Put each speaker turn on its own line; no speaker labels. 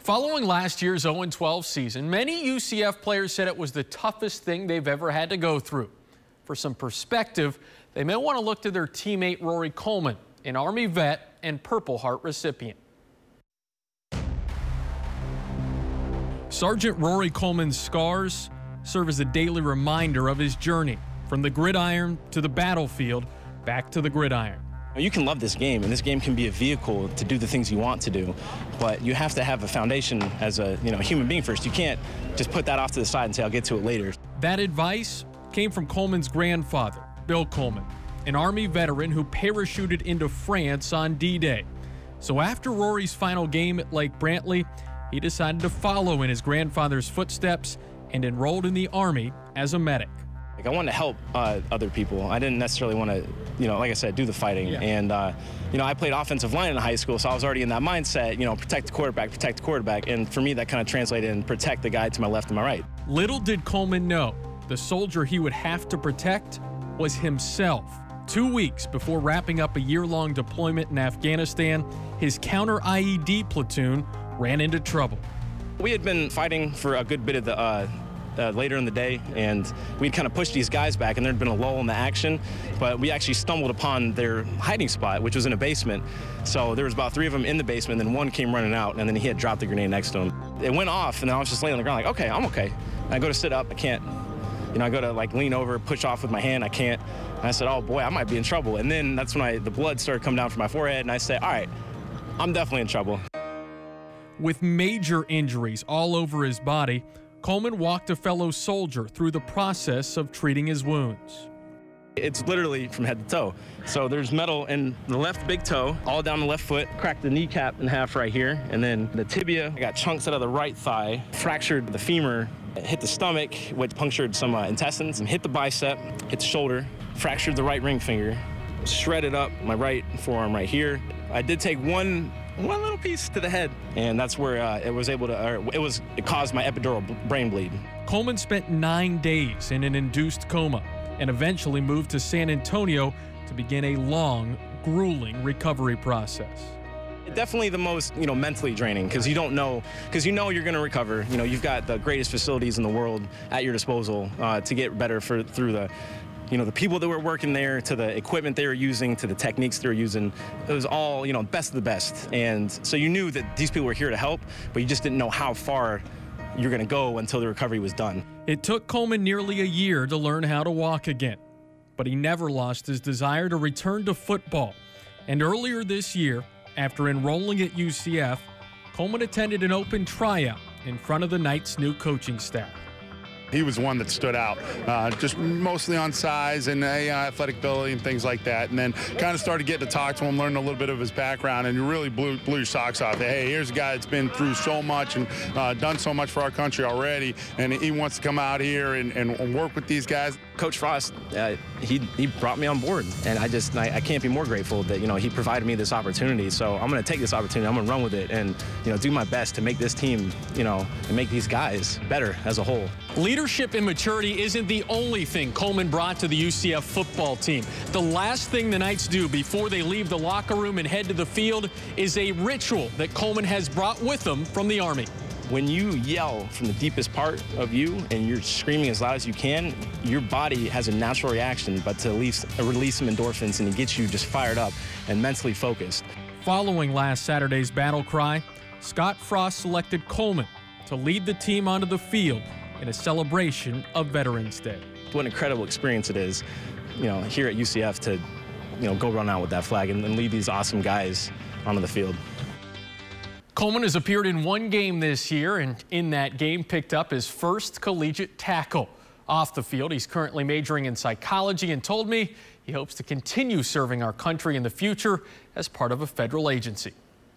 Following last year's 0-12 season, many UCF players said it was the toughest thing they've ever had to go through. For some perspective, they may want to look to their teammate Rory Coleman, an Army vet and Purple Heart recipient. Sergeant Rory Coleman's scars serve as a daily reminder of his journey from the gridiron to the battlefield, back to the gridiron.
You can love this game, and this game can be a vehicle to do the things you want to do, but you have to have a foundation as a human being first. You can't just put that off to the side and say, I'll get to it later.
That advice came from Coleman's grandfather, Bill Coleman, an Army veteran who parachuted into France on D-Day. So after Rory's final game at Lake Brantley, he decided to follow in his grandfather's footsteps and enrolled in the Army as a medic.
I wanted to help other people. I didn't necessarily want to, like I said, do the fighting.
Yeah.
And, I played offensive line in high school, so I was already in that mindset, protect the quarterback, protect the quarterback. And for me, that kind of translated in protect the guy to my left and my right.
Little did Coleman know the soldier he would have to protect was himself. 2 weeks before wrapping up a year-long deployment in Afghanistan, his counter-IED platoon ran into trouble.
We had been fighting for a good bit of the later in the day, and we'd kind of pushed these guys back, and there'd been a lull in the action, but we actually stumbled upon their hiding spot, which was in a basement. So there was about 3 of them in the basement, and then one came running out, and then he had dropped the grenade next to him. It went off, and then I was just laying on the ground like, okay, I'm okay. And I go to sit up, I can't. I go to lean over, push off with my hand, I can't. And I said, oh boy, I might be in trouble. And then that's when the blood started coming down from my forehead, and I said, all right, I'm definitely in trouble.
With major injuries all over his body, Coleman walked a fellow soldier through the process of treating his wounds.
It's literally from head to toe. So there's metal in the left big toe, all down the left foot, cracked the kneecap in half right here, and then the tibia, I got chunks out of the right thigh, fractured the femur, hit the stomach, which punctured some intestines, and hit the bicep, hit the shoulder, fractured the right ring finger, shredded up my right forearm right here. I did take one little piece to the head, and that's where it caused my epidural brain bleed.
Coleman spent 9 days in an induced coma and eventually moved to San Antonio to begin a long, grueling recovery process.
Definitely the most, mentally draining, because you don't know, you're going to recover. You've got the greatest facilities in the world at your disposal to get better through the people that were working there, to the equipment they were using, to the techniques they were using. It was all, best of the best. And so you knew that these people were here to help, but you just didn't know how far you're going to go until the recovery was done.
It took Coleman nearly a year to learn how to walk again, but he never lost his desire to return to football. And earlier this year, after enrolling at UCF, Coleman attended an open tryout in front of the Knights' new coaching staff.
He was one that stood out, just mostly on size and athletic ability and things like that. And then kind of started getting to talk to him, learn a little bit of his background, and you really blew your socks off. Hey, here's a guy that's been through so much and done so much for our country already, and he wants to come out here and work with these guys.
Coach Frost, he brought me on board, and I can't be more grateful that he provided me this opportunity. So I'm going to take this opportunity, I'm going to run with it, and do my best to make this team, and make these guys better as a whole.
Leadership and maturity isn't the only thing Coleman brought to the UCF football team. The last thing the Knights do before they leave the locker room and head to the field is a ritual that Coleman has brought with him from the Army.
When you yell from the deepest part of you and you're screaming as loud as you can, your body has a natural reaction, but to release some endorphins, and it gets you just fired up and mentally focused. Following
last Saturday's battle cry, Scott Frost selected Coleman to lead the team onto the field in a celebration of Veterans Day.
What an incredible experience it is, here at UCF to, go run out with that flag and lead these awesome guys onto the field.
Coleman has appeared in 1 game this year, and in that game picked up his first collegiate tackle. Off the field, he's currently majoring in psychology and told me he hopes to continue serving our country in the future as part of a federal agency.